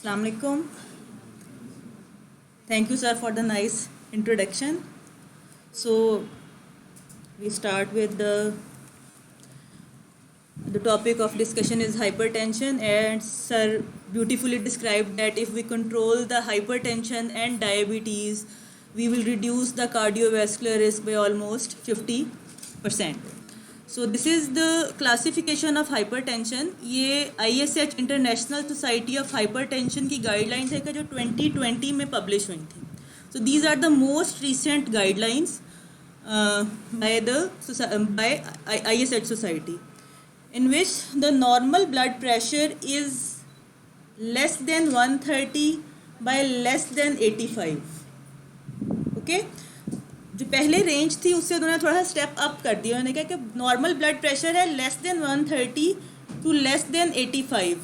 Assalamu alaikum. Thank you, sir, for the nice introduction. So, we start with the topic of discussion is hypertension, and sir beautifully described that if we control the hypertension and diabetes, we will reduce the cardiovascular risk by almost 50%. So this is the classification of hypertension. ये ISH international society of hypertension की guidelines है जो 2020 में publish हुई थी. So these are the most recent guidelines by ISH society, in which the normal blood pressure is less than 130 by less than 85. Okay. जो पहले range थी उससे उन्होंने थोड़ा सा स्टेप अप कर दिया. उन्होंने कहा कि नॉर्मल ब्लड प्रेशर है less than 130 to less than 85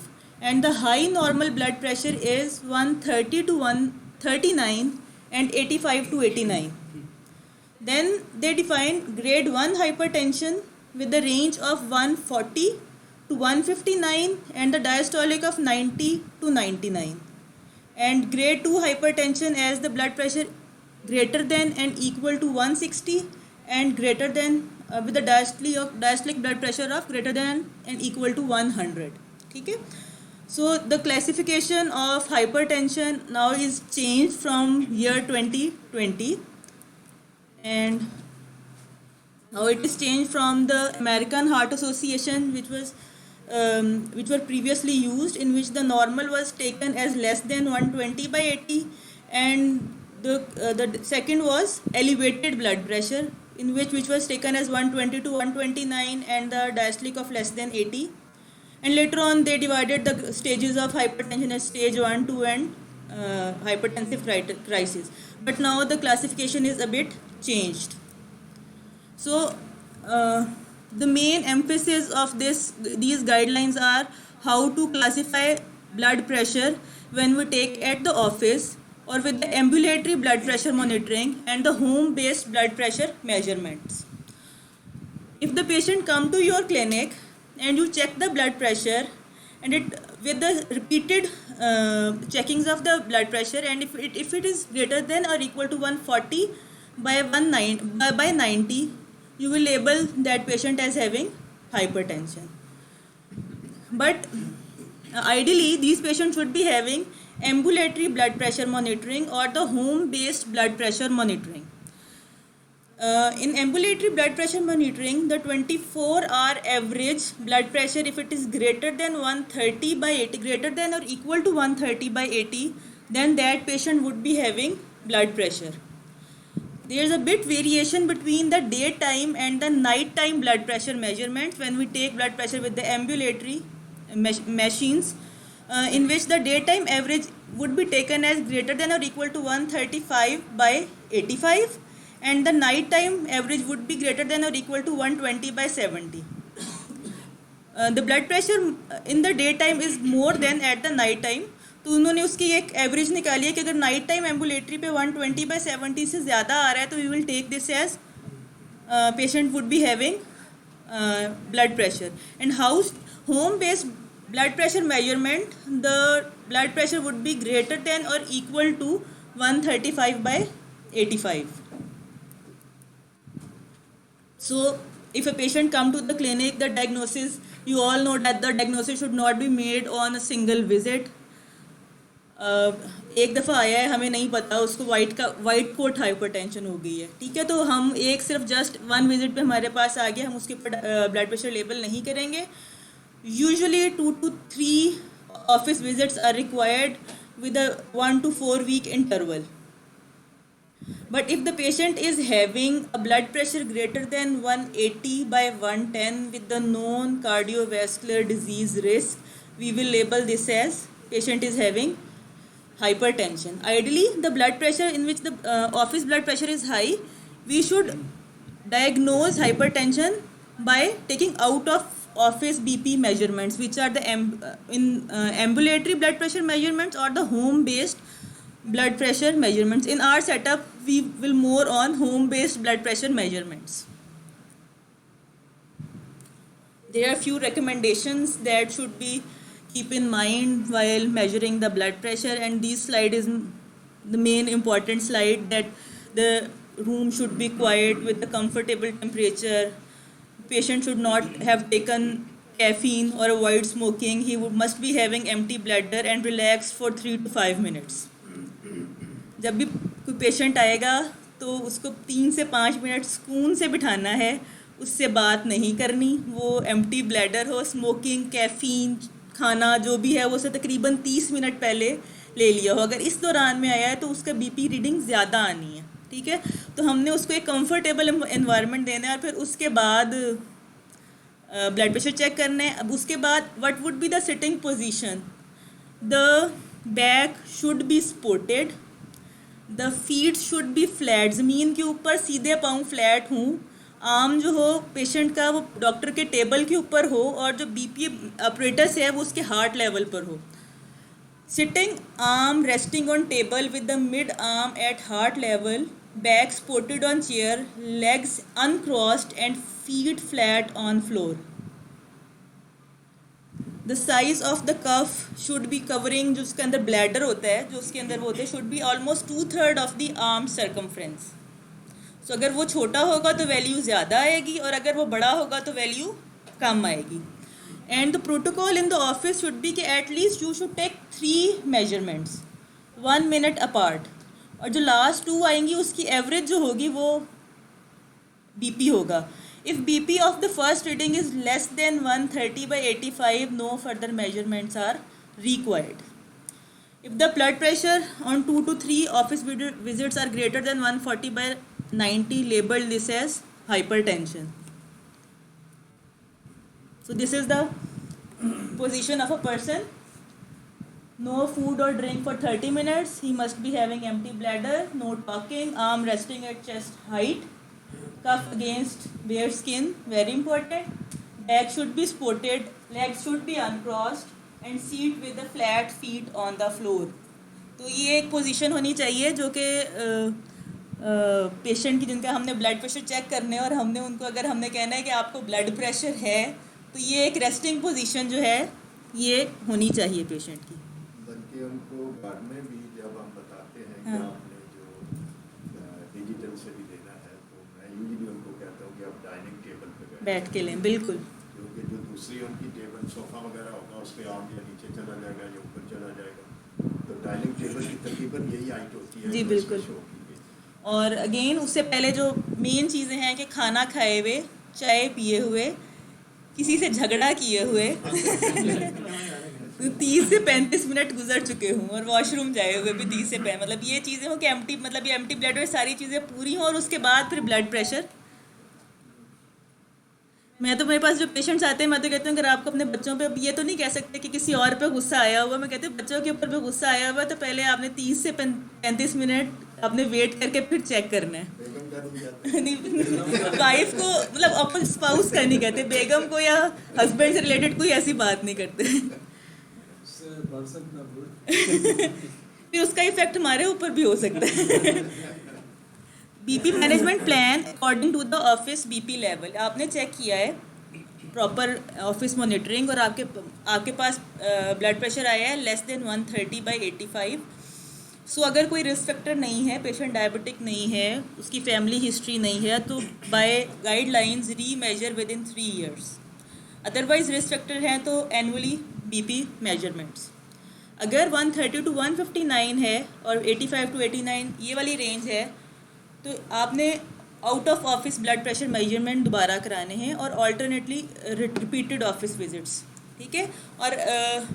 and the high normal blood pressure is 130 to 139 and 85 to 89. Then they define grade 1 hypertension with the range of 140 to 159 and the diastolic of 90 to 99. And grade 2 hypertension as the blood pressure greater than and equal to 160 and greater than with the diastolic blood pressure of greater than and equal to 100. ठीक है. So the classification of hypertension now is changed from year 2020, and now it is changed from the American Heart Association, which were previously used, in which the normal was taken as less than 120 by 80, and the second was elevated blood pressure, in which was taken as 120 to 129 and the diastolic of less than 80. And later on they divided the stages of hypertension as stage 1, 2 and hypertensive crisis. But now the classification is a bit changed. So the main emphasis of these guidelines are how to classify blood pressure when we take at the office, or with the ambulatory blood pressure monitoring and the home-based blood pressure measurements. If the patient come to your clinic and you check the blood pressure, and with the repeated checkings of the blood pressure, and if it is greater than or equal to 140 by 90, you will label that patient as having hypertension. But ideally these patients should be having ambulatory blood pressure monitoring or the home-based blood pressure monitoring. In ambulatory blood pressure monitoring, the 24-hour average blood pressure, if it is greater than 130 by 80, greater than or equal to 130 by 80, then that patient would be having blood pressure. There is a bit variation between the daytime and the nighttime blood pressure measurements when we take blood pressure with the ambulatory machines, in which the daytime average would be taken as greater than or equal to 135 by 85, and the nighttime average would be greater than or equal to 120 by 70. The blood pressure in the daytime is more than at the night time. तो उन्होंने उसकी एक average निकाली है कि अगर night time ambulatory पे 120 by 70 से ज़्यादा आ रहा है तो we will take this as patient would be having blood pressure. And how home-based blood pressure measurement, the blood pressure would be greater than or equal to 135 by 85. So if a patient come to the clinic, the diagnosis, you all know that the diagnosis should not be made on a single visit. एक दफ़ा आया है, हमें नहीं पता, उसको white coat hypertension हो गई है, ठीक है, तो हम एक सिर्फ जस्ट 1 विजिट पे हमारे पास आ गया, हम उसके ऊपर ब्लड प्रेशर लेवल नहीं करेंगे. Usually 2 to 3 office visits are required with a 1 to 4 week interval. But if the patient is having a blood pressure greater than 180 by 110 with the known cardiovascular disease risk, we will label this as patient is having hypertension. Ideally, the blood pressure in which the office blood pressure is high, we should diagnose hypertension by taking out of office BP measurements, which are the ambulatory blood pressure measurements or the home-based blood pressure measurements. In our setup, we will more on home-based blood pressure measurements. There are few recommendations that should be keep in mind while measuring the blood pressure, and this slide is the main important slide, that the room should be quiet with a comfortable temperature. Patient should not have taken caffeine or avoid smoking. He must be having empty bladder and relax for 3 to 5 minutes. जब भी कोई patient आएगा तो उसको 3 से 5 minute सुकून से बिठाना है, उससे बात नहीं करनी. वो एम्प्टी ब्लैडर हो, स्मोकिंग, कैफ़ीन, खाना जो भी है वो उसे तकरीबन 30 मिनट पहले ले लिया हो. अगर इस दौरान में आया है तो उसका बीपी रीडिंग ज़्यादा आनी है. ठीक है, तो हमने उसको एक कंफर्टेबल एनवायरनमेंट देना है और फिर उसके बाद ब्लड प्रेशर चेक करना है. अब उसके बाद what would be the sitting position? The back should be supported, the feet should be flat, ज़मीन के ऊपर सीधे पाँव फ्लैट हों. आर्म जो हो पेशेंट का वो डॉक्टर के टेबल के ऊपर हो और जो बीपी ऑपरेटर्स है वो उसके हार्ट लेवल पर हो. Sitting arm resting on table with the mid arm at heart level, back supported on chair, legs uncrossed and feet flat on floor. The size of the cuff should be covering, जो उसके अंदर bladder होता है, जो उसके अंदर वो होते हैं, should be almost 2/3 of the arm circumference. So अगर वो छोटा होगा तो वैल्यू ज़्यादा आएगी और अगर वो बड़ा होगा तो वैल्यू कम आएगी. And the protocol in the office should be कि at least you should take 3 measurements 1 minute apart, और जो लास्ट 2 आएंगी उसकी एवरेज जो होगी वो बीपी होगा. If BP of the first reading is less than 130/85, no further measurements are required. If the blood pressure on 2 to 3 office visits are greater than 140/90, label this as hypertension. So this is the position of a person. No food or drink for 30 minutes. He must be having empty bladder, no talking, arm resting at chest height. Cuff against bare skin, very important. Back should be supported, legs should be uncrossed and seat with the flat feet on the floor. तो ये एक position होनी चाहिए जो कि patient की, जिनका हमने ब्लड प्रेशर चेक करने और हमने उनको अगर हमने कहना है कि आपको ब्लड प्रेशर है तो ये एक रेस्टिंग पोजीशन जो है ये होनी चाहिए पेशेंट की. बल्कि उनको बाद में भी जब हम बताते हैं कि आपने जो डिजिटल से भी देना है तो मैं यूजुअली उनको कहता हूँ कि आप डाइनिंग टेबल पे बैठ के लें. बिल्कुल, क्योंकि जो दूसरी उनकी टेबल सोफ़ा वगैरह होगा उस पर आम या नीचे चला जाएगा या ऊपर चला जाएगा. तो डाइनिंग टेबल की तकरीबन यही हाइट होती है. जी बिल्कुल. और अगेन उससे पहले जो मेन चीज़ें हैं कि खाना खाए हुए, चाय पिए हुए, किसी से झगड़ा किए हुए 30 से 35 मिनट गुजर चुके हों और वॉशरूम जाए हुए भी 30 से 35, मतलब ये चीज़ें हो कि एम्प्टी, मतलब ये एम्प्टी ब्लड में सारी चीज़ें पूरी हों और उसके बाद फिर ब्लड प्रेशर. मैं तो, मेरे पास जो पेशेंट्स आते हैं मैं तो कहती हूँ अगर आपको अपने बच्चों पे, अब ये तो नहीं कह सकते कि किसी और पे गुस्सा आया हुआ, मैं कहती हूँ बच्चों के ऊपर भी गुस्सा आया हुआ तो पहले आपने 30 से 35 मिनट आपने वेट करके फिर चेक करना है. वाइफ को, मतलब अपन स्पाउस का नहीं कहते, बेगम को या हस्बैंड से रिलेटेड कोई ऐसी बात नहीं करते. फिर उसका इफेक्ट हमारे ऊपर भी हो सकता है. BP management plan according to the office BP level. आपने चेक किया है प्रॉपर ऑफिस मॉनिटरिंग और आपके पास ब्लड प्रेशर आया है लेस देन 130/85. सो अगर कोई रिस्क फैक्टर नहीं है, पेशेंट डायबिटिक नहीं है, उसकी फैमिली हिस्ट्री नहीं है, तो by guidelines remeasure within 3 years. Otherwise risk factor हैं तो एनुअली बीपी मेजरमेंट्स. अगर 130 to 159 है और 85 to 89 ये वाली रेंज है तो आपने out of office blood pressure measurement दोबारा कराने हैं और ऑल्टरनेटली रिपीटेड ऑफिस विजिट्स. ठीक है, और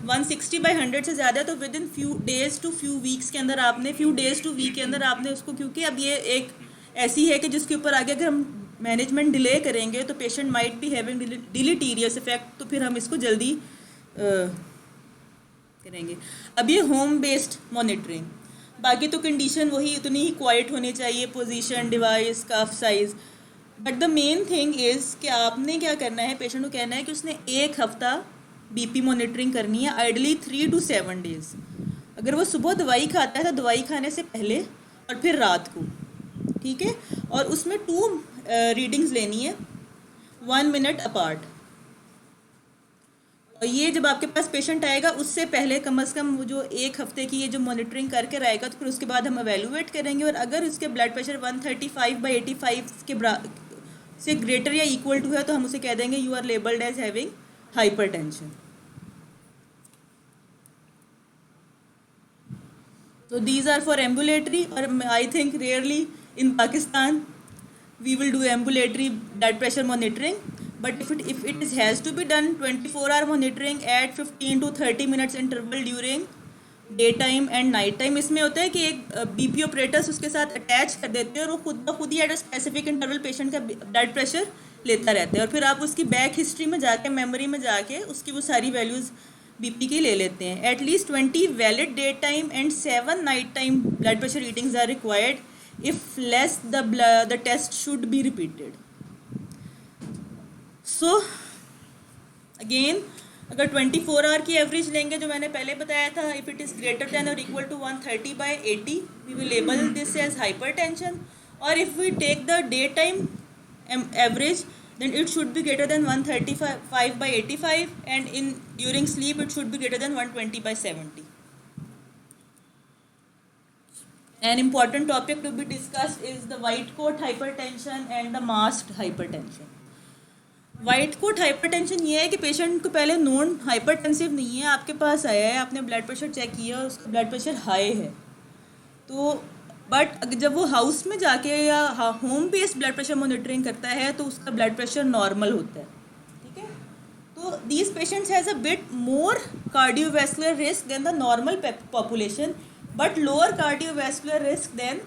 160/100 से ज़्यादा तो within few days to few weeks के अंदर आपने, फ्यू डेज़ टू वीक के अंदर आपने उसको, क्योंकि अब ये एक ऐसी है कि जिसके ऊपर आगे अगर हम मैनेजमेंट डिले करेंगे तो patient might be having deleterious effect, तो फिर हम इसको जल्दी करेंगे. अब ये होम बेस्ड मॉनिटरिंग, बाकी तो कंडीशन वही उतनी ही क्वाइट होनी चाहिए, position, device, cuff size. But the main thing is कि आपने क्या करना है, पेशेंट को कहना है कि उसने 1 हफ़्ता बीपी मॉनिटरिंग करनी है, आइडली 3 to 7 days. अगर वो सुबह दवाई खाता है तो दवाई खाने से पहले और फिर रात को. ठीक है, और उसमें 2 रीडिंग्स लेनी है 1 minute अपार्ट. और ये जब आपके पास पेशेंट आएगा उससे पहले कम से कम वो जो एक हफ्ते की ये जो मॉनिटरिंग करके रहेगा, तो फिर उसके बाद हम एवेलुएट करेंगे। और अगर उसके ब्लड प्रेशर 135/85 से ग्रेटर या इक्वल टू है तो हम उसे कह देंगे you are labelled as having hypertension. So these are for ambulatory, or I think rarely in Pakistan we will do ambulatory blood pressure monitoring. But if it has to be done 24-hour monitoring at 15 to 30 minutes interval during daytime and night time, इसमें होता है कि एक BP operators उसके साथ attach कर देते हैं और वो खुद ब खुद ही at a specific interval patient का ब्लड प्रेशर लेता रहता है। और फिर आप उसकी बैक हिस्ट्री में जाके, मेमोरी में जाके उसकी वो सारी वैल्यूज़ बीपी की ले लेते हैं। At least 20 valid day time and 7 night time blood pressure readings are required. If less the test should be repeated. So again अगर 24 आवर की एवरेज लेंगे जो मैंने पहले बताया था, if it is greater than और equal to 130/80 we will label this as hypertension. और if we take the day time average then it should be greater than 135/85 and in during sleep it should be greater than 120/70. An important topic to be discussed is the white coat hypertension and the masked hypertension. White coat hypertension ये है कि patient को पहले non hypertensive नहीं है, आपके पास आया है, आपने ब्लड प्रेशर चेक किया, उसका ब्लड प्रेशर हाई है, तो बट जब वो हाउस में जाके या home based blood pressure monitoring करता है तो उसका ब्लड प्रेशर नॉर्मल होता है, ठीक है। तो these patients has a bit more cardiovascular risk than the normal population but lower cardiovascular risk than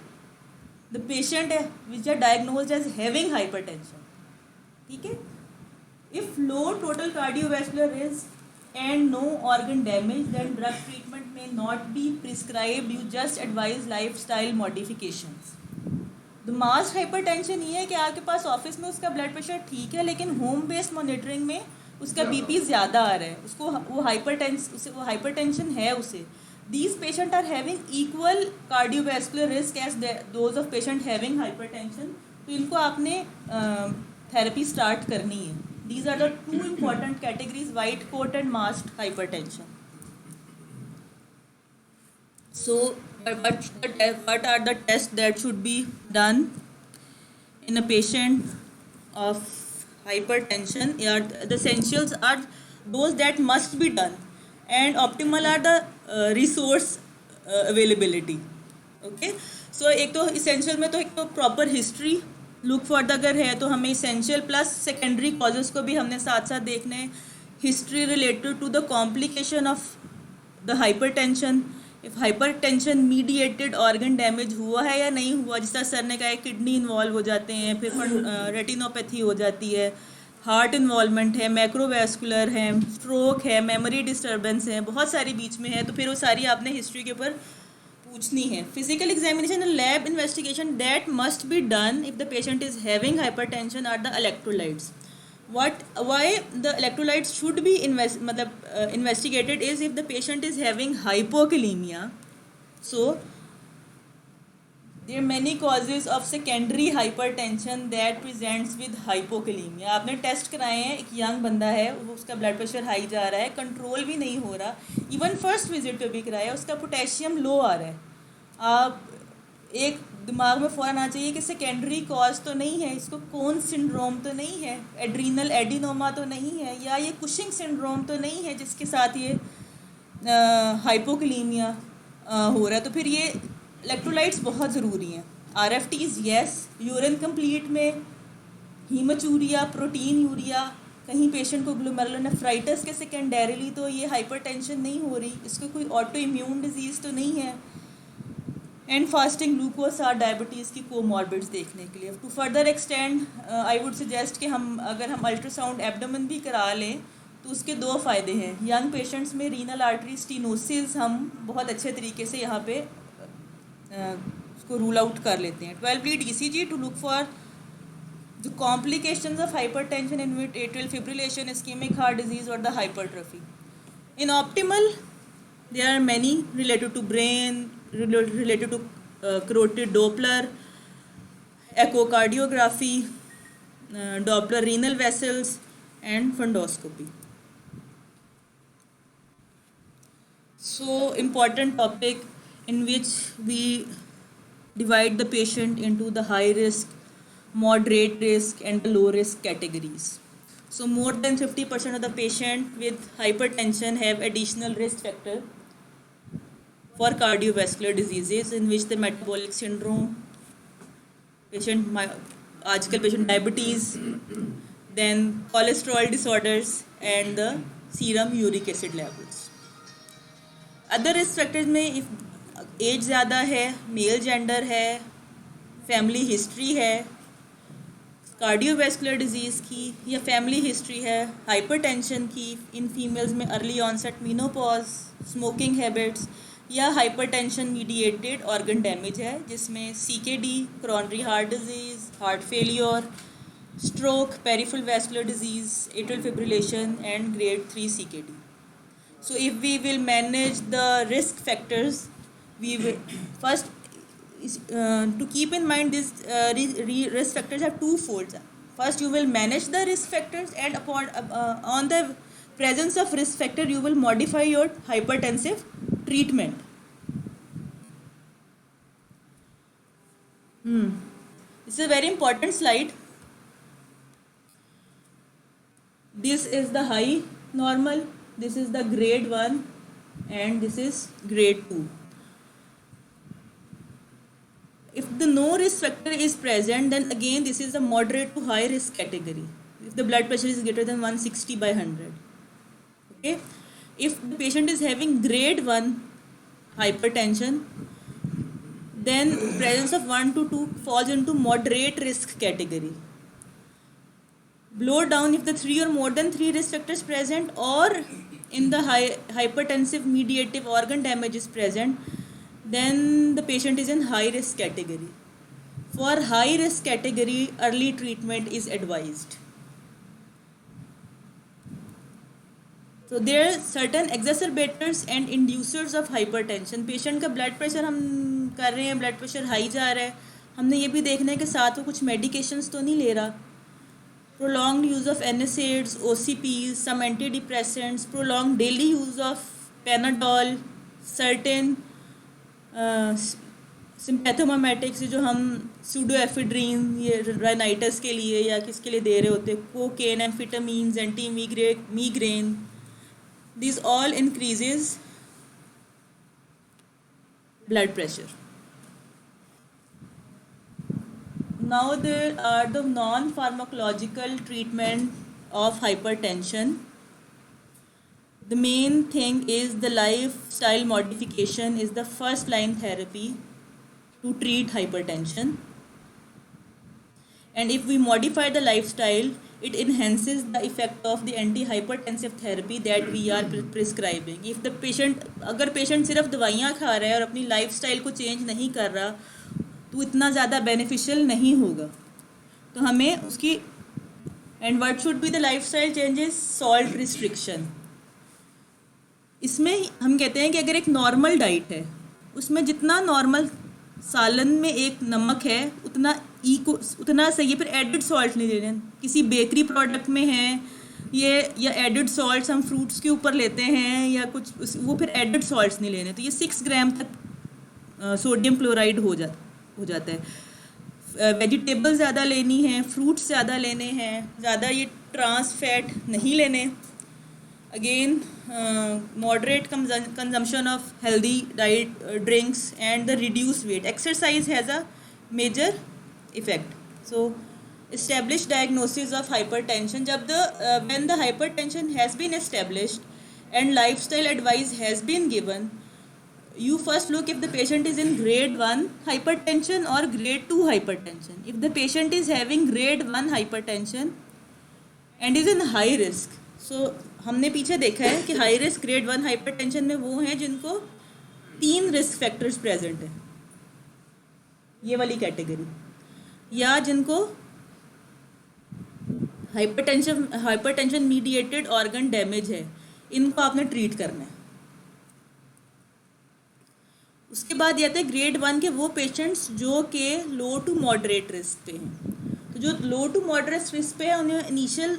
the patient which are diagnosed as having hypertension, ठीक है। If low total cardiovascular risk and no organ damage, then drug treatment may not be prescribed. You just advise lifestyle modifications. The masked hypertension ये है कि आपके पास office में उसका blood pressure ठीक है लेकिन होम बेस्ड मॉनिटरिंग में उसका बीपी ज़्यादा आ रहा है, उसको वो हाइपरटेंशन है उसे। These patients are having equal cardiovascular risk as those of patient having hypertension. तो इनको आपने थेरेपी स्टार्ट करनी है। These are the two important categories, white coat and masked hypertension. So, what are the tests that should be done in a patient of hypertension? The essentials are those that must be done, and optimal are the resource availability. Okay. So, एक तो essential में तो एक तो proper history look for the अगर है तो हमें इसेंशियल प्लस सेकेंडरी कॉजेज़ को भी हमने साथ साथ देखने हैं। History related to the complication of the hypertension, if hypertension mediated organ damage हुआ है या नहीं हुआ, जिस तरह सर ने कहा है किडनी इन्वॉल्व हो जाते हैं, फिर रेटिनोपैथी हो जाती है, हार्ट इन्वॉल्वमेंट है, मैक्रोवैस्कुलर है, स्ट्रोक है, मेमोरी डिस्टर्बेंस है, बहुत सारी बीच में है, तो फिर वो सारी आपने हिस्ट्री के ऊपर पूछनी है। Physical examination and lab investigation that must be done if the patient is having hypertension are the electrolytes. Why the electrolytes should be investigated is if the patient is having hypokalemia. So there many causes of secondary hypertension that presents with hypokalemia. आपने test कराए हैं, एक young बंदा है, उसका blood pressure high जा रहा है, कंट्रोल भी नहीं हो रहा, इवन फर्स्ट विजिट पे भी कराया, उसका पोटेशियम लो आ रहा है। आप एक दिमाग में फ़ौरन आना चाहिए कि सेकेंडरी कॉज तो नहीं है, इसको कौन सिंड्रोम तो नहीं है, एड्रीनल एडिनोमा तो नहीं है, या ये कुशिंग सिंड्रोम तो नहीं है जिसके साथ ये हाइपोकैलेमिया हो रहा है। तो फिर ये इलेक्ट्रोलाइट्स बहुत ज़रूरी हैं। RFTs येस, यूरिन कंप्लीट में हीमोचूरिया, प्रोटीन यूरिया, कहीं पेशेंट को ग्लोमेरुलोनेफ्राइटिस के सेकेंडरीली तो ये हाइपरटेंशन नहीं हो रही, इसको कोई ऑटो इम्यून डिजीज़ तो नहीं है, एंड फास्टिंग ग्लूकोज और डायबिटीज़ की कोमॉर्बिड्स देखने के लिए। To further extend I would suggest कि अगर हम अल्ट्रासाउंड एब्डोमेन भी करा लें तो उसके दो फ़ायदे हैं। यंग पेशेंट्स में रीनल आर्टरी स्टीनोसिस हम बहुत अच्छे तरीके से यहाँ पे उसको रूल आउट कर लेते हैं। 12 lead ECG to look for the complications of hypertension in which atrial fibrillation, ischaemic heart disease और the hypertrophy. In optimal there are many related to brain, related to carotid Doppler, echocardiography, Doppler renal vessels and fundoscopy. So important topic in which we divide the patient into the high risk, moderate risk and the low risk categories. So more than 50% of the patient with hypertension have additional risk factor for cardiovascular diseases in which the metabolic syndrome, आजकल patient diabetes, then cholesterol disorders and the serum uric acid levels. Other risk factors में if age ज़्यादा है, male gender है, family history है cardiovascular disease की या family history है hypertension की इन फीमेल्स में early onset menopause, smoking habits या हाइपरटेंशन मीडिएटेड ऑर्गन डैमेज है जिसमें CKD, coronary heart disease, heart failure, stroke, peripheral vascular disease, atrial fibrillation and grade 3 CKD. So if we will manage the risk factors, we will first to keep in mind this risk factors are twofold. First, you will manage the risk factors, and upon on the presence of risk factor, you will modify your hypertensive treatment. This is a very important slide. This is the high normal. This is the grade 1 and this is grade 2. If the no risk factor is present, then again this is a moderate to high risk category. If the blood pressure is greater than 160 by 100. Okay. If the patient is having grade 1 hypertension, then presence of 1 to 2 falls into moderate risk category. Blow down if the 3 or more than 3 risk factors present or in the hypertensive mediative organ damage is present, then the patient is in high risk category. For high risk category, early treatment is advised. So there are certain exacerbators and inducers of hypertension. Patient का blood pressure हम कर रहे हैं, blood pressure high जा रहा है, हमने ये भी देखना है कि साथ में कुछ medications तो नहीं ले रहा. Prolonged use of NSAIDs, OCPs, some antidepressants, prolonged daily use of Panadol, certain sympathomimetics जो हम pseudoephedrine ये rhinitis के लिए या किसके लिए दे रहे होते हैं, cocaine, amphetamines, anti-migraine, these all increases blood pressure. Now there are the non-pharmacological treatment of hypertension. The main thing is the lifestyle modification is the first line therapy to treat hypertension. And if we modify the lifestyle, it enhances the effect of the antihypertensive therapy that we are prescribing. If the patient, अगर patient सिर्फ दवाइयाँ खा रहा है और अपनी lifestyle को change नहीं कर रहा, तो इतना ज़्यादा बेनिफिशियल नहीं होगा. तो हमें उसकी and what should be the lifestyle changes, salt restriction. इसमें हम कहते हैं कि अगर एक नॉर्मल डाइट है उसमें जितना नॉर्मल सालन में एक नमक है उतना सही है, फिर एडिड सॉल्ट नहीं लेने. किसी बेकरी प्रोडक्ट में है ये या एडिड सॉल्ट्स हम फ्रूट्स के ऊपर लेते हैं या कुछ वो फिर एडिड सॉल्ट्स नहीं लेने. तो ये 6 ग्राम तक सोडियम क्लोराइड हो जाता है. वेजिटेबल ज़्यादा लेनी है, फ्रूट्स ज़्यादा लेने हैं, ज़्यादा ये ट्रांस फैट नहीं लेने. Again moderate consumption of healthy diet drinks and the reduce weight. Exercise has a major effect. So established diagnosis of hypertension. जब when the hypertension has been established and lifestyle advice has been given, you first look if the patient is in grade 1 hypertension or grade 2 hypertension. If the patient is having grade 1 hypertension and is in high risk, so हमने पीछे देखा है कि high risk grade 1 hypertension में वो हैं जिनको 3 risk factors present हैं, ये वाली कैटेगरी, या जिनको हाइपरटेंशन मीडिएटेड ऑर्गन डैमेज है, इनको आपने ट्रीट करना है. उसके बाद ये आते हैं ग्रेड 1 के वो पेशेंट्स जो के लो टू मॉडरेट रिस्क पे हैं. तो जो लो टू मॉडरेट रिस्क पे है उन्हें इनिशियल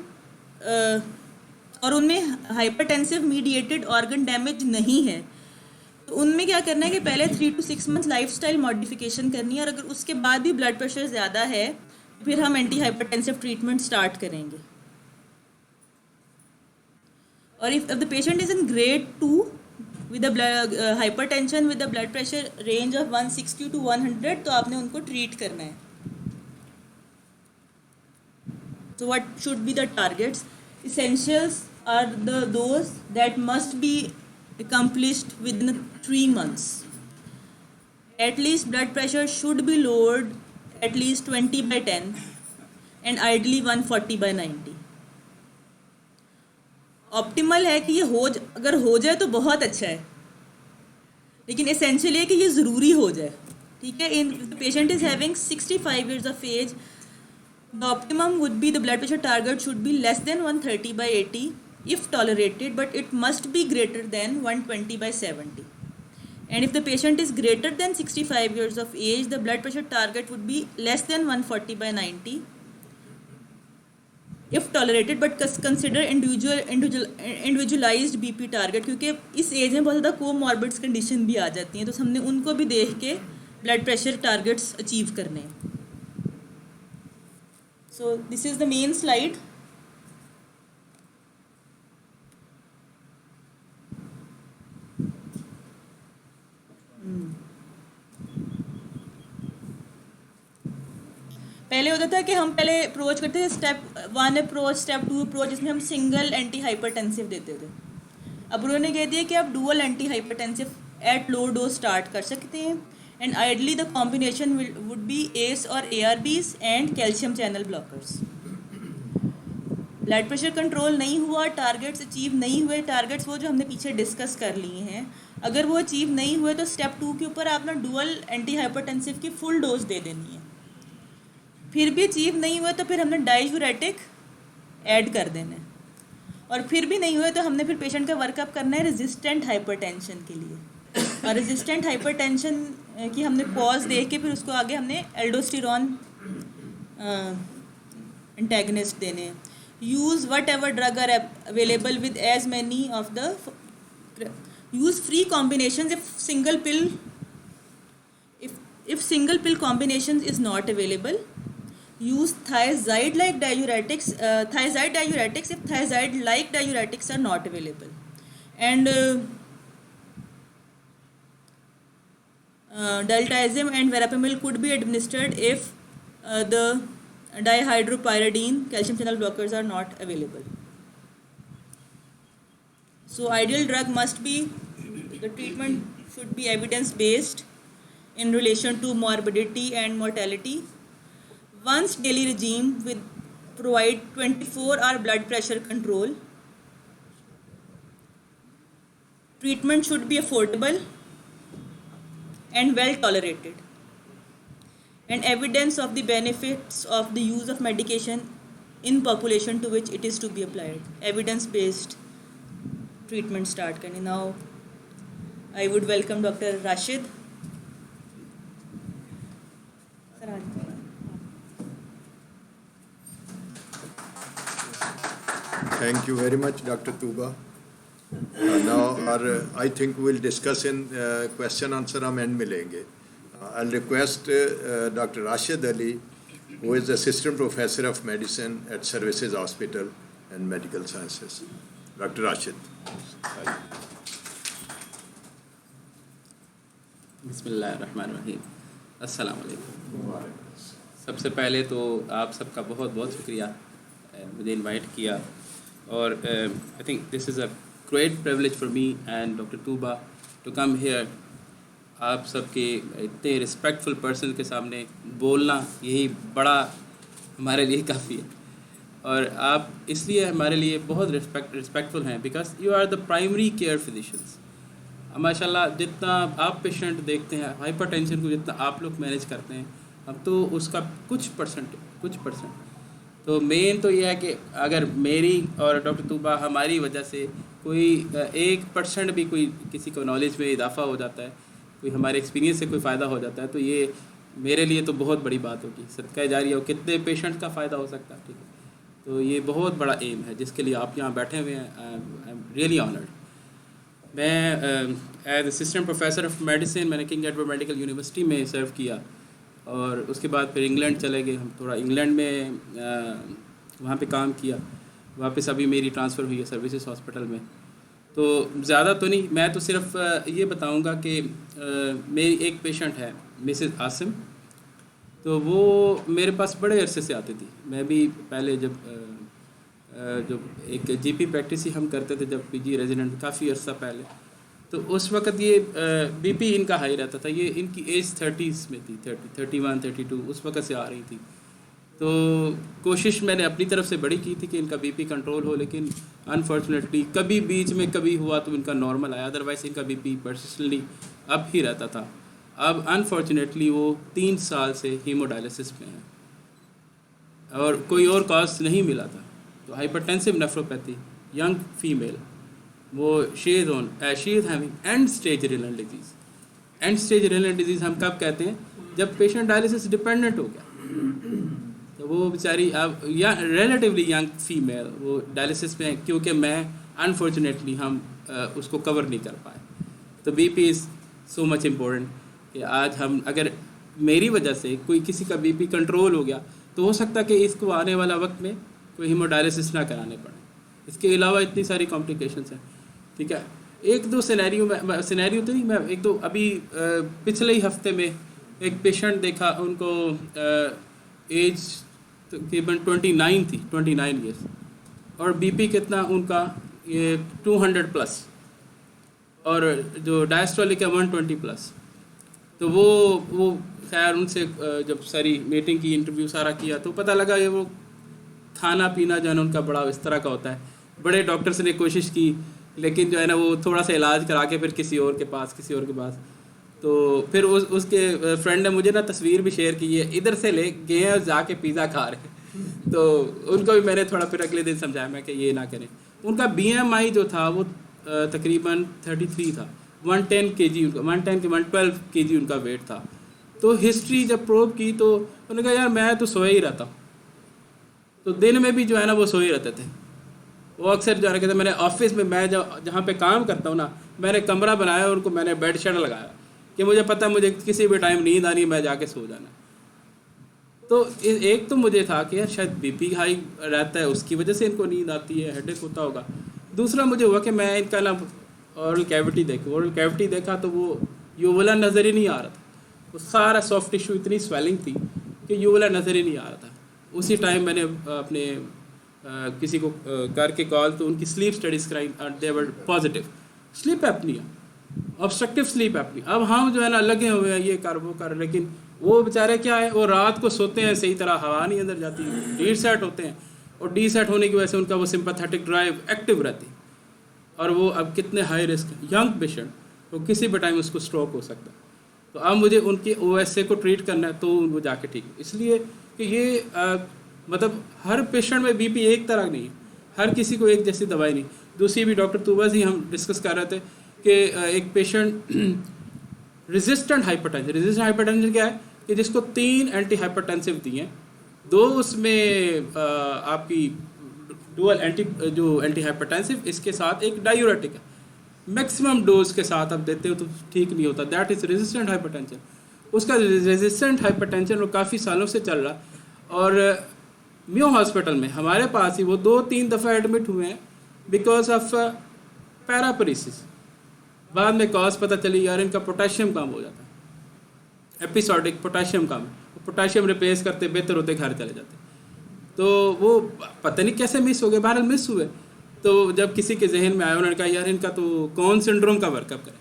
और उनमें हाइपरटेंसिव मीडिएटेड ऑर्गन डैमेज नहीं है, तो उनमें क्या करना है कि पहले 3 to 6 मंथ लाइफस्टाइल मॉडिफिकेशन करनी है, और अगर उसके बाद भी ब्लड प्रेशर ज़्यादा है फिर हम एंटी हाइपरटेंसिव ट्रीटमेंट स्टार्ट करेंगे. और if the patient is in grade 2 with hypertension with the blood pressure range of 160 to 100, तो आपने उनको ट्रीट करना है. So what should be the targets? Essentials are those that must be accomplished within 3 months. At least blood pressure should be lowered at least 20/10 and ideally 140/90. Optimal है कि ये अगर हो जाए तो बहुत अच्छा है, लेकिन एसेंशियल है कि ये ज़रूरी हो जाए. ठीक है. In patient is having 65 years of age. The optimum would be the blood pressure target should be less than 130/80 if tolerated, but it must be greater than 120/70. And if the patient is greater than 65 years of age, the blood pressure target would be less than 140/90 if tolerated, but consider individualized BP target, क्योंकि इस as में बहुत ज़्यादा कोमॉर्बिड्स condition भी आ जाती हैं, तो हमने उनको भी देख के ब्लड प्रेशर टारगेट्स अचीव करने हैं. So this is the main slide. पहले होता था कि हम पहले अप्रोच करते थे स्टेप 1 अप्रोच, स्टेप 2 अप्रोच, जिसमें हम सिंगल एंटी हाइपरटेंसिव देते थे. अब उन्होंने कह दिया कि आप dual anti hypertensive at low dose start कर सकते हैं. And ideally the combination would be ACE or ARBs and calcium channel blockers. Blood pressure control नहीं हुआ, टारगेट्स अचीव नहीं हुए, टारगेट्स वो जो हमने पीछे डिस्कस कर लिए हैं, अगर वो अचीव नहीं हुए तो स्टेप 2 के ऊपर आपने डुअल एंटी हाइपरटेंसिव की फुल डोज दे देनी है. फिर भी अचीव नहीं हुआ तो फिर हमने डाययूरेटिक ऐड कर देना है. और फिर भी नहीं हुआ तो हमने फिर पेशेंट का वर्कअप करना है रेजिस्टेंट हाइपरटेंशन के लिए. और रेजिस्टेंट हाइपरटेंशन की हमने कॉज देख के फिर उसको आगे हमने एल्डोस्टेरॉन एंटेगनिस्ट देने हैं. Use whatever drug are available with as many of the use free combination if single pill combination is not available. Use thiazide like diuretics if thiazide like diuretics are not available. And diltiazem and verapamil could be administered if the dihydropyridine calcium channel blockers are not available. So ideal drug must be, the treatment should be evidence based in relation to morbidity and mortality. Once daily regime with provide 24-hour blood pressure control. Treatment should be affordable and well tolerated, and evidence of the benefits of the use of medication in population to which it is to be applied. Evidence based treatment start करनी. Now I would welcome Dr. Rashid. Thank you very much, Dr. Tuba. Now I think we'll discuss in question answer हम end में लेंगे. I'll request Dr. Rashid Ali, who is Assistant Professor of Medicine at Services Hospital and Medical Sciences. Dr. Rashid. बिस्मिल्लाहिर्रहमानिर्रहीम. अस्सलाम वालेकुम. सबसे पहले तो आप सबका बहुत बहुत शुक्रिया मुझे इनवाइट किया, और I think this is a great privilege for me and doctor Tooba to come here. आप सबके इतने रिस्पेक्टफुल पर्सन के सामने बोलना, यही बड़ा हमारे लिए काफ़ी है. और आप इसलिए हमारे लिए बहुत रिस्पेक्टफुल हैं because you are the primary care physicians. माशाल्लाह जितना आप पेशेंट देखते हैं हाइपरटेंशन को, जितना आप लोग मैनेज करते हैं, हम तो उसका कुछ परसेंट. तो मेन तो यह है कि अगर मेरी और डॉक्टर तूबा हमारी वजह से कोई 1% भी कोई किसी को नॉलेज में इजाफा हो जाता है, कोई हमारे एक्सपीरियंस से कोई फ़ायदा हो जाता है, तो ये मेरे लिए तो बहुत बड़ी बात होगी. सदका जारिया, कितने पेशेंट का फ़ायदा हो सकता है. ठीक है, तो ये बहुत बड़ा एम है जिसके लिए आप यहाँ बैठे हुए हैं. I am really honoured. मैं as assistant professor of medicine मैंने किंग एडवर्ड मेडिकल यूनिवर्सिटी में सर्व किया, और उसके बाद फिर इंग्लैंड चले गए हम, थोड़ा इंग्लैंड में वहाँ पे काम किया। वापस अभी मेरी ट्रांसफ़र हुई है सर्विसेज हॉस्पिटल में। तो ज़्यादा तो नहीं, मैं तो सिर्फ ये बताऊँगा कि मेरी एक पेशेंट है मिसेस आसिम, तो वो मेरे पास बड़े अरसे से आती थी। मैं भी पहले जब एक जीपी प्रैक्टिस ही हम करते थे जब पीजी रेजिडेंट, काफ़ी अर्सा पहले, तो उस वक़्त ये बीपी इनका हाई रहता था। ये इनकी एज 30s में थी, 31 32 उस वक़्त से आ रही थी। तो कोशिश मैंने अपनी तरफ से बड़ी की थी कि इनका बीपी कंट्रोल हो, लेकिन अनफॉर्चुनेटली कभी बीच में कभी हुआ तो इनका नॉर्मल आया, अदरवाइज़ इनका बीपी परसिस्टेंटली अप ही रहता था। अब अनफॉर्चुनेटली वो 3 साल से हीमोडायलिसिस में है और कोई और कॉज नहीं मिला था। तो हाइपरटेंसिव नेफ्रोपैथी, यंग फीमेल, वो she is having and stage renal disease. And stage renal disease हम कब कहते हैं? जब पेशेंट डायलिसिस डिपेंडेंट हो गया। तो वो बेचारी अब या रिलेटिवली यंग फीमेल वो डायलिसिस में है, क्योंकि मैं अनफॉर्चुनेटली हम उसको कवर नहीं कर पाए। तो BP is so much important कि आज हम अगर मेरी वजह से कोई किसी का बीपी कंट्रोल हो गया तो हो सकता है कि इसको आने वाला वक्त में कोई हीमोडायलिसिस ना कराने पड़े। इसके अलावा इतनी सारी कॉम्प्लिकेशंस हैं, ठीक है। एक दो सिनेरियो तो नहीं, मैं एक दो अभी पिछले ही हफ्ते में एक पेशेंट देखा, उनको एज तकरीबन 29 ईयर्स, और बीपी कितना उनका ये 200 प्लस, और जो डायस्टोलिक है 120 प्लस। तो वो खैर उनसे जब सारी मीटिंग की, इंटरव्यू सारा किया, तो पता लगा ये वो खाना पीना जो है ना उनका बड़ा इस तरह का होता है। बड़े डॉक्टर्स ने कोशिश की, लेकिन जो है ना वो थोड़ा सा इलाज करा के फिर किसी और के पास, तो फिर उसके फ्रेंड ने मुझे ना तस्वीर भी शेयर की है, इधर से ले गए हैं जाके पिज़्ज़ा खा रहे। तो उनको भी मैंने थोड़ा फिर अगले दिन समझाया मैं कि ये ना करें। उनका BMI जो था वो तकरीबन 33 था, 110 kg उनका, 110 के 112 kg उनका वेट था। तो हिस्ट्री जब प्रोब की तो उन्होंने कहा यार मैं तो सोया ही रहता हूँ। तो दिन में भी जो है ना वो सोए रहते थे। वो अक्सर जो है कहते मैंने ऑफिस में, मैं जहाँ पे काम करता हूँ ना, मैंने कमरा बनाया, उनको मैंने बेड शेड लगाया कि मुझे पता मुझे किसी भी टाइम नींद आनी, मैं जाके सो जाना। तो एक तो मुझे था कि यार शायद बीपी हाई रहता है उसकी वजह से इनको नींद आती है, हेडेक होता होगा। दूसरा मुझे हुआ कि मैं इनका ना ओरल कैविटी देखा तो वो यूवुला नज़र ही नहीं आ रहा था। वो सारा सॉफ्ट टिश्यू, इतनी स्वेलिंग थी कि यूवुला नज़र ही नहीं आ रहा था। उसी टाइम मैंने अपने किसी को करके कॉल, तो उनकी स्लीप स्टडीज़ कराई, they were positive sleep apnoea, obstructive sleep apnoea. अब हम जो है ना लगे हुए हैं ये कर वो कर, लेकिन वो बेचारे क्या है, वो रात को सोते हैं सही तरह, हवा नहीं अंदर जाती, डीसेट होते हैं, और डीसेट होने की वजह से उनका वो सिंपैथेटिक ड्राइव एक्टिव रहती है। और वो अब कितने हाई रिस्क यंग पेशेंट, तो किसी भी टाइम उसको स्ट्रोक हो सकता है। तो अब मुझे उनके OSA को ट्रीट करना है, तो वो जाके ठीक, इसलिए कि ये मतलब हर पेशेंट में बीपी एक तरह नहीं है, हर किसी को एक जैसी दवाई नहीं। दूसरी भी डॉक्टर तूबा से हम डिस्कस कर रहे थे कि एक पेशेंट रेजिस्टेंट हाइपरटेंशन क्या है कि जिसको 3 एंटी हाइपरटेंसिव दिए हैं, 2 उसमें आपकी डुअल एंटी हाइपरटेंसिव, इसके साथ एक डायूरेटिक है, मैक्सिमम डोज के साथ आप देते हो तो ठीक नहीं होता, दैट इज़ रेजिस्टेंट हाइपरटेंशन। उसका रेजिस्टेंट हाइपरटेंशन वो काफ़ी सालों से चल रहा, और म्यो हॉस्पिटल में हमारे पास ही वो 2-3 दफ़ा एडमिट हुए हैं बिकॉज ऑफ पैरापरीसिस। बाद में कॉज पता चली यार इनका पोटेशियम कम हो जाता है, एपिसोडिक पोटेशियम कम, पोटेशियम रिप्लेस करते बेहतर होते घर चले जाते। तो वो पता नहीं कैसे मिस हो गए, बहरहाल मिस हुए। तो जब किसी के जहन में आया, उन्होंने कहा यार इनका तो कौन सिंड्रोम का वर्कअप करें।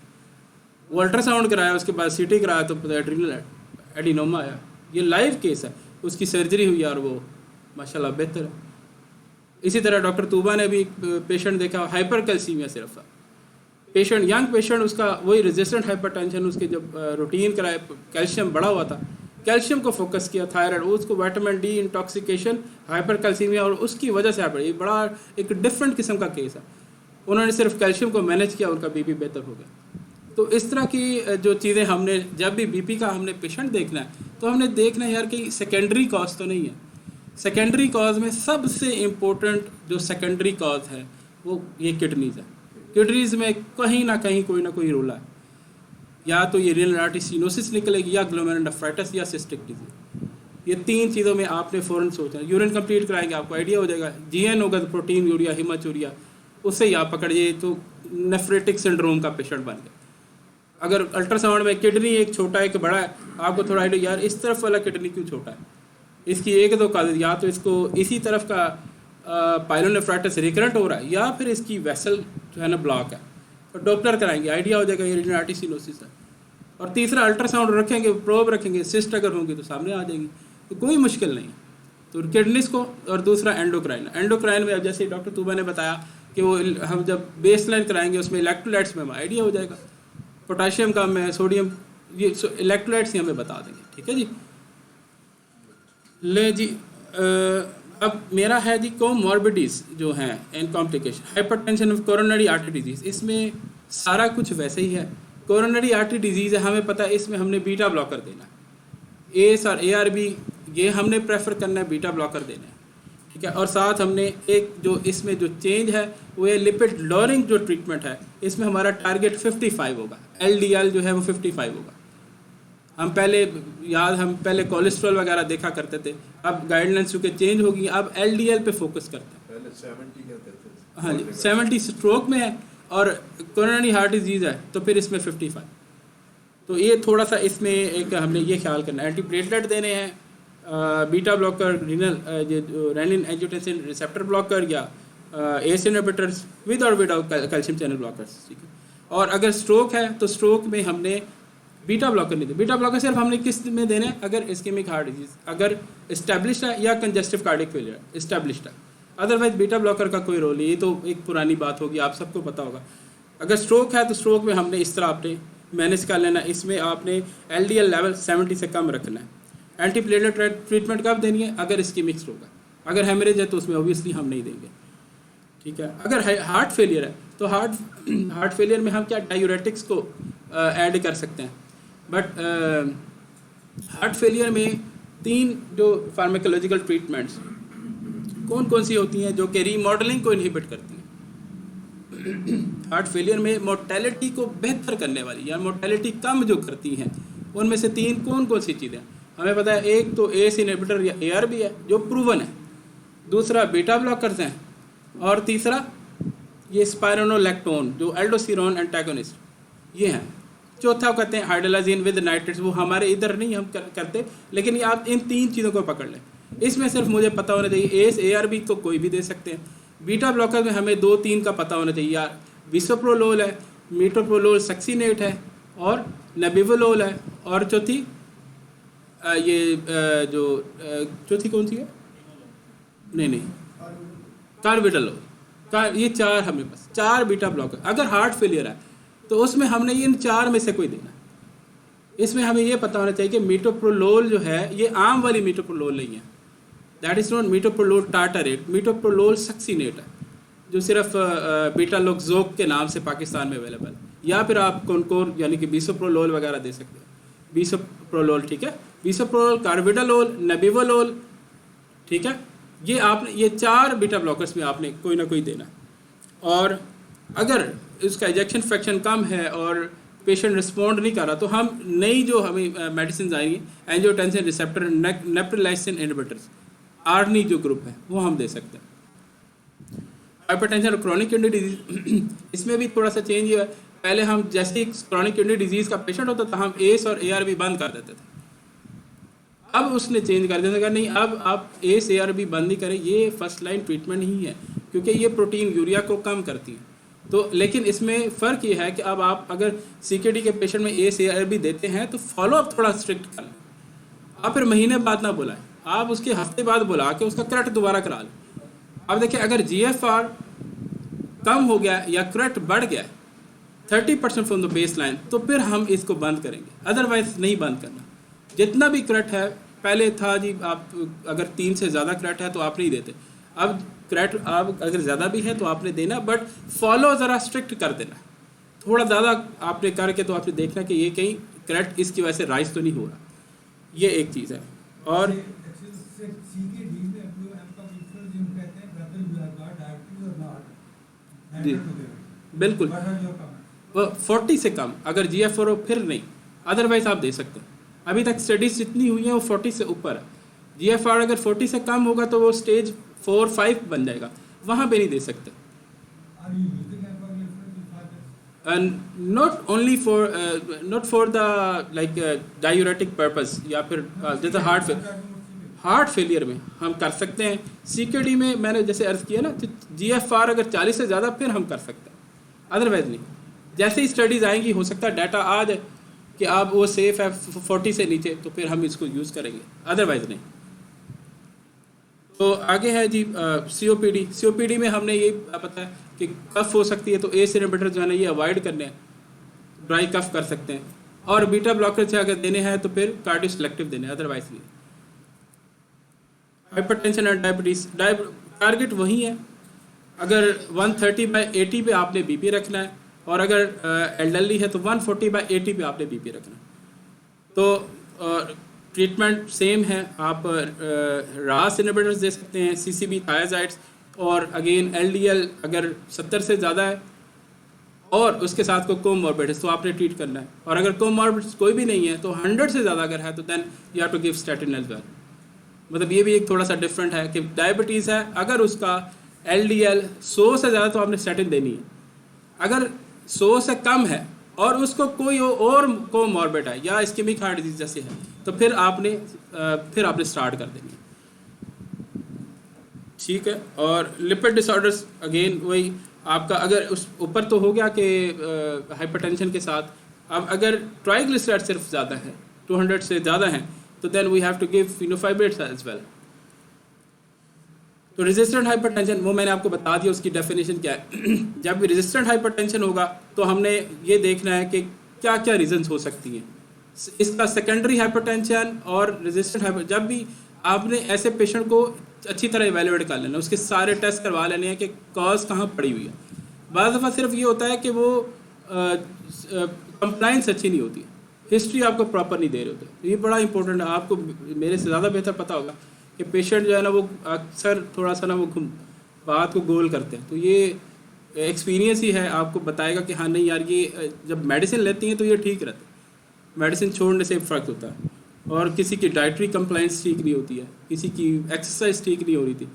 वो अल्ट्रासाउंड कराया, उसके बाद CT कराया तो एड्रिनल एडिनोमा आया। ये लाइव केस है, उसकी सर्जरी हुई और वो माशाल्लाह बेहतर है। इसी तरह डॉक्टर तूबा ने भी एक पेशेंट देखा, हाइपर कैल्सीमिया सिर्फ पेशेंट, यंग पेशेंट, उसका वही रेजिस्टेंट हाइपरटेंशन, उसके जब रूटीन कराए कैल्शियम बढ़ा हुआ था, कैल्शियम को फोकस किया, थायराइड, उसको vitamin D intoxication, hyper calcaemia, और उसकी वजह से ये बड़ा एक डिफरेंट किस्म का केस है। उन्होंने सिर्फ कैल्शियम को मैनेज किया, उनका बीपी बेहतर हो गया। तो इस तरह की जो चीज़ें हमने, जब भी बीपी का हमने पेशेंट देखना है तो हमने देखना है यार कि सेकेंडरी कॉज तो नहीं है। सेकेंडरी कॉज में सबसे इम्पोर्टेंट जो सेकेंडरी कॉज है वो ये किडनीज़ है। किडनीज में कहीं ना कोई रोला है, या तो ये रीनल आर्टरी स्टेनोसिस निकलेगी, या ग्लोमेरुलोनेफ्राइटिस, या सिस्टिक डिजीज। ये 3 चीज़ों में आपने फ़ौरन सोचना है। यूरिन कंप्लीट कराएंगे, आपको आइडिया हो जाएगा। जीएन होगा तो प्रोटीन यूरिया, हिमाचूरिया, उससे ही आप पकड़िए तो नेफ्रेटिक सिंड्रोम का पेशेंट बन गया। अगर अल्ट्रासाउंड में किडनी एक छोटा है कि बड़ा है, आपको थोड़ा आइडिया, यार इस तरफ वाला किडनी क्यों छोटा है, इसकी एक दो काज, या तो इसको इसी तरफ का पाइलोनेफ्राइटिस रिकरेंट हो रहा है, या फिर इसकी वेसल जो है ना ब्लॉक है, तो डॉप्लर कराएंगे, आइडिया हो जाएगा ये रीनल आर्टरी स्टेनोसिस है। और तीसरा अल्ट्रासाउंड रखेंगे, प्रोब रखेंगे, सिस्ट अगर होंगी तो सामने आ जाएंगी, तो कोई मुश्किल नहीं है। तो किडनीज को, और दूसरा एंडोक्राइन में अब जैसे डॉक्टर तूबा ने बताया कि वो हम जब बेसलाइन कराएंगे उसमें इलेक्ट्रोलाइट्स में हमें आइडिया हो जाएगा, पोटाशियम कम है, सोडियम, ये इलेक्ट्रोलाइट्स ही हमें बता देंगे। ठीक है जी। ले जी, अब मेरा है जी कोमॉर्बिडीज जो हैं and complication, hypertension of coronary artery disease. इसमें सारा कुछ वैसे ही है। कोरोनरी आर्टरी डिजीज़ है, हमें पता है इसमें हमने बीटा ब्लॉकर देना है, एस और ARB ये हमने प्रेफर करना है, बीटा ब्लॉकर देना है। ठीक है। और साथ हमने एक जो इसमें जो चेंज है वो ये लिपिड लॉरिंग जो ट्रीटमेंट है, इसमें हमारा टारगेट 55 होगा, LDL जो है वो 55 होगा। हम पहले कोलेस्ट्रॉल वगैरह देखा करते थे, अब गाइडलाइंस चूँकि चेंज होगी, अब LDL पे फोकस करते हैं। पहले 70 कहते थे। हाँ जी, 70 स्ट्रोक में है और कोरोनरी हार्ट डिजीज़ है तो फिर इसमें 55। तो ये थोड़ा सा इसमें एक हमने ये ख्याल करना है। एंटीप्लेटलेट देने हैं, beta blocker, renin angiotensin receptor blocker, या ACE इनहिबिटर्स विद और विदाउट कैल्शियम चैनल ब्लॉकर्स। ठीक है। और अगर स्ट्रोक है तो स्ट्रोक में हमने बीटा ब्लॉकर नहीं दे। बीटा ब्लॉकर सिर्फ हमने किस में देने हैं, अगर इस्केमिक हार्ट डिजीज अगर इस्टेब्लिश्ड है या कंजेस्टिव कार्डियक फेलियर इस्टेब्लिश्ड है, अदरवाइज बीटा ब्लॉकर का कोई रोल नहीं। ये तो एक पुरानी बात होगी, आप सबको पता होगा। अगर स्ट्रोक है तो स्ट्रोक में हमने इस तरह आपने मैनेज कर लेना, इसमें आपने LDL लेवल 70 से कम रखना है। एंटीप्लेटलेट ट्रीटमेंट कब देनी है, अगर इस्केमिक स्ट्रोक है। अगर हेमरेज है तो उसमें ऑब्वियसली हम नहीं देंगे। ठीक है। अगर हार्ट फेलियर है तो हार्ट फेलियर में हम क्या डायूरेटिक्स को ऐड कर सकते हैं, बट हार्ट फेलियर में 3 जो फार्माकोलॉजिकल ट्रीटमेंट्स कौन कौन सी होती हैं जो कि रीमॉडलिंग को इनहिबिट करती हैं। हार्ट फेलियर में मोर्टेलिटी को बेहतर करने वाली या मोर्टेलिटी कम जो करती हैं, उनमें से 3 कौन कौन सी चीज़ें हमें पता है। एक तो ACE इनहिबिटर या ARB है जो प्रूवन है, दूसरा बीटा ब्लॉकर्स हैं, और तीसरा ये स्पाइरोनोलैक्टोन जो एल्डोस्टेरोन एंटागोनिस्ट ये हैं। चौथा कहते हैं हाइड्रोलाजीन विद नाइट्रेट्स, वो हमारे इधर नहीं हम करते, लेकिन ये आप इन 3 चीज़ों को पकड़ लें। इसमें सिर्फ मुझे पता होना चाहिए ACE ARB को कोई भी दे सकते हैं। बीटा ब्लॉकर में हमें 2-3 का पता होना चाहिए यार, बिसोप्रोलोल है, मीटोप्रोलोल सक्सिनेट है, और नेबिवोलोल है, और चौथी चौथी कौन सी है, नहीं कार्बिडोलोल। ये 4 हमें बस 4 बीटा ब्लॉकर। अगर हार्ट फेलियर है तो उसमें हमने इन 4 में से कोई देना। इसमें हमें ये पता होना चाहिए कि मीटोप्रोलोल जो है ये आम वाली मीटोप्रोलोल नहीं है, that is not metoprolol tartrate, metoprolol succinate है जो सिर्फ बीटा लोक्सोक के नाम से पाकिस्तान में अवेलेबल है, या फिर आप कॉनकोर यानी कि बिसोप्रोलोल वगैरह दे सकते हैं। बिसोप्रोलोल, ठीक है, बिसोप्रोलोल, कार्बिडोलोल, नेबिवोलोल, ठीक है, ये आपने ये 4 बीटा ब्लॉकर्स में आपने कोई ना कोई देना। और अगर उसका इजेक्शन फ्रैक्शन कम है और पेशेंट रिस्पॉन्ड नहीं कर रहा तो हम नई जो हमें मेडिसिन आएंगी, एंजियोटेंसिन रिसेप्टर नेप्रिलाइसिन इनहिबिटर्स, आर्नी जो ग्रुप है वो हम दे सकते हैं। हाइपरटेंशन और क्रॉनिक किडनी डिजीज, इसमें भी थोड़ा सा चेंज हुआ है। पहले हम जैसे ही क्रॉनिक किडनी डिजीज़ का पेशेंट होता था हम ACE और ARB बंद कर देते थे, अब उसने चेंज कर दिया, नहीं अब आप ACE ARB बंद नहीं करें, ये फर्स्ट लाइन ट्रीटमेंट ही है क्योंकि ये प्रोटीन यूरिया को कम करती है। तो लेकिन इसमें फ़र्क ये है कि अब आप अगर CKD के पेशेंट में ACE ARB देते हैं तो फॉलोअप थोड़ा स्ट्रिक्ट कर लें। आप फिर महीने बाद ना बुलाएं, आप उसके हफ्ते बाद बुला के उसका करट दोबारा करा लें। अब देखिए अगर GFR कम हो गया या करट बढ़ गया 30% फ्रॉम द बेस लाइन तो फिर हम इसको बंद करेंगे, अदरवाइज नहीं बंद करना। जितना भी करट है, पहले था जी आप अगर 3 से ज़्यादा करट है तो आप नहीं देते, अब करट आप अगर ज़्यादा भी है तो आपने देना, बट फॉलो ज़रा स्ट्रिक्ट कर देना। थोड़ा ज़्यादा आपने करके तो आपने देखना कि ये कहीं करट इसकी वजह से राइज तो नहीं हो रहा, ये एक चीज़ है। और जी बिल्कुल वो 40 से कम, अगर GFR हो फिर नहीं, अदरवाइज आप दे सकते हैं। अभी तक स्टडीज जितनी हुई हैं वो 40 से ऊपर है। GFR अगर 40 से कम होगा तो वो स्टेज 4-5 बन जाएगा, वहाँ पे नहीं दे सकते। Not only for not for the like diuretic purpose, या फिर जैसे हार्ट फेलियर में हम कर सकते हैं। CKD में मैंने जैसे अर्ज़ किया ना, GFR अगर 40 से ज़्यादा फिर हम कर सकते हैं, अदरवाइज नहीं। जैसे ही स्टडीज़ आएंगी हो सकता है डाटा आ जाए कि आप वो सेफ़ है 40 से नीचे, तो फिर हम इसको यूज़ करेंगे, अदरवाइज नहीं। तो आगे है जी COPD में हमने ये पता है कि कफ हो सकती है, तो ACE इनहिबिटर जो है ना ये अवॉइड करने हैं, ड्राई कफ कर सकते हैं। और बीटा ब्लॉकर से अगर देने हैं तो फिर कार्डियो सेलेक्टिव देने, अदरवाइज नहीं। हाइपरटेंशन एंड डायबिटीज़, टारगेट वही है। अगर 130/80 पे आपने BP रखना है, और अगर एल्डरली है तो 140/80 पे आपने BP रखना है। तो ट्रीटमेंट सेम है, आप RAS इनहिबिटर्स दे सकते हैं, CCB थायाजाइड्स, और अगेन LDL अगर 70 से ज़्यादा है और उसके साथ को कोमॉर्बिडिटीज तो आपने ट्रीट करना है। और अगर कोमॉर्बिडिटीज कोई भी नहीं है तो 100 से ज़्यादा अगर है तो then you have to give statin as well. मतलब ये भी एक थोड़ा सा डिफरेंट है कि डायबिटीज़ है, अगर उसका LDL 100 से ज़्यादा तो आपने स्टैटिन देनी है। अगर 100 से कम है और उसको कोई और कोमॉर्बिड है या इस्केमिक हार्ट डिजीज जैसे है, तो फिर आपने स्टार्ट कर देनी है, ठीक है। और लिपिड डिसऑर्डर्स अगेन वही आपका, अगर उस ऊपर तो हो गया कि हाइपरटेंशन के साथ, अब अगर ट्राइग्लिसराइड सिर्फ ज़्यादा है, 200 से ज़्यादा हैं, तो then we have to give fenofibrates as well. तो रेजिस्टेंट हाइपरटेंशन वो मैंने आपको बता दिया, उसकी डेफिनेशन क्या है। जब भी रेजिस्टेंट हाइपरटेंशन होगा तो हमने ये देखना है कि क्या क्या रीजंस हो सकती हैं इसका, सेकेंडरी हाइपरटेंशन और रेजिस्टेंट जब भी आपने ऐसे पेशेंट को अच्छी तरह इवेलुएट कर लेना, उसके सारे टेस्ट करवा लेने हैं कि कॉज कहाँ पड़ी हुई है। बाज़ दफ़ा सिर्फ ये होता है कि वो कंप्लाइंस अच्छी नहीं होती, हिस्ट्री आपको प्रॉपर नहीं दे रहे होते। तो ये बड़ा इंपॉर्टेंट है, आपको मेरे से ज़्यादा बेहतर पता होगा कि पेशेंट जो है ना वो अक्सर थोड़ा सा ना वो बात को गोल करते हैं। तो ये एक्सपीरियंस ही है, आपको बताएगा कि हाँ नहीं यार, ये जब मेडिसिन लेती हैं तो ये ठीक रहता है, मेडिसिन छोड़ने से फ़र्क होता है। और किसी की डाइटरी कंप्लाइंस ठीक नहीं होती है, किसी की एक्सरसाइज ठीक नहीं हो रही थी।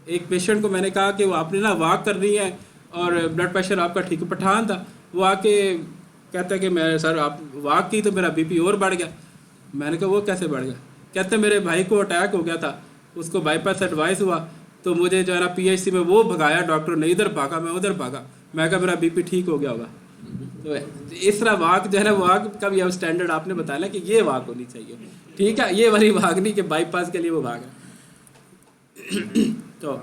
एक पेशेंट को मैंने कहा कि वो आपने ना वॉक कर रही है और ब्लड प्रेशर आपका ठीक है, पठान था, वो आके कहता है कि मैं सर आप वॉक की तो मेरा BP और बढ़ गया। मैंने कहा वो कैसे बढ़ गया? कहते मेरे भाई को अटैक हो गया था, उसको बाईपास एडवाइस हुआ, तो मुझे जो है ना PHC में वो भगाया डॉक्टर ने, इधर भागा मैं उधर भागा, मैं कहा मेरा BP ठीक हो गया होगा। तो इस तरह वाक जो है ना, वाक का भी अब स्टैंडर्ड आपने बताया ना कि ये वाक होनी चाहिए, ठीक है, ये वाली वाक नहीं कि बाईपास के लिए वो भाग है। तो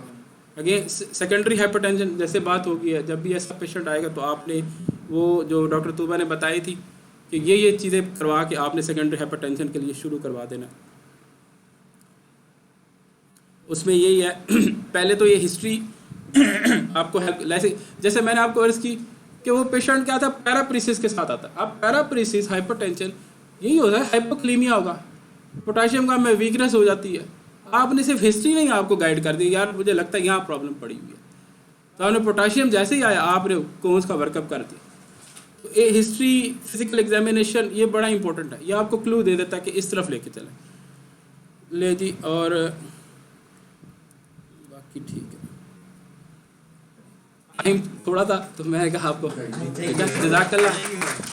अगेन सेकेंडरी हाइपरटेंशन जैसे बात होगी है, जब भी ऐसा पेशेंट आएगा तो आपने वो जो डॉक्टर तूबा ने बताई थी कि ये चीज़ें करवा के आपने सेकेंडरी हाइपरटेंशन के लिए शुरू करवा देना। उसमें यही है पहले तो ये हिस्ट्री आपको हेल्प, जैसे मैंने आपको अर्ज़ की कि वो पेशेंट क्या था, पैराप्रेसिस के साथ आता। अब पैराप्रेसिस हाइपरटेंशन यही होता है, हाइपोक्लीमिया होगा, पोटाशियम का में वीकनेस हो जाती है। आपने सिर्फ हिस्ट्री नहीं आपको गाइड कर दी, यार मुझे लगता है यहाँ प्रॉब्लम पड़ी हुई है, तो आपने पोटाशियम जैसे ही आया आपने कोन्स का वर्कअप कर दिया। तो ये हिस्ट्री, फिजिकल एग्जामिनेशन ये बड़ा इंपॉर्टेंट है, ये आपको क्लू दे देता है कि इस तरफ लेके चलें। ले जी, और बाकी ठीक है, टाइम थोड़ा था तो मैंने कहा आपको जज़ाकल्लाह।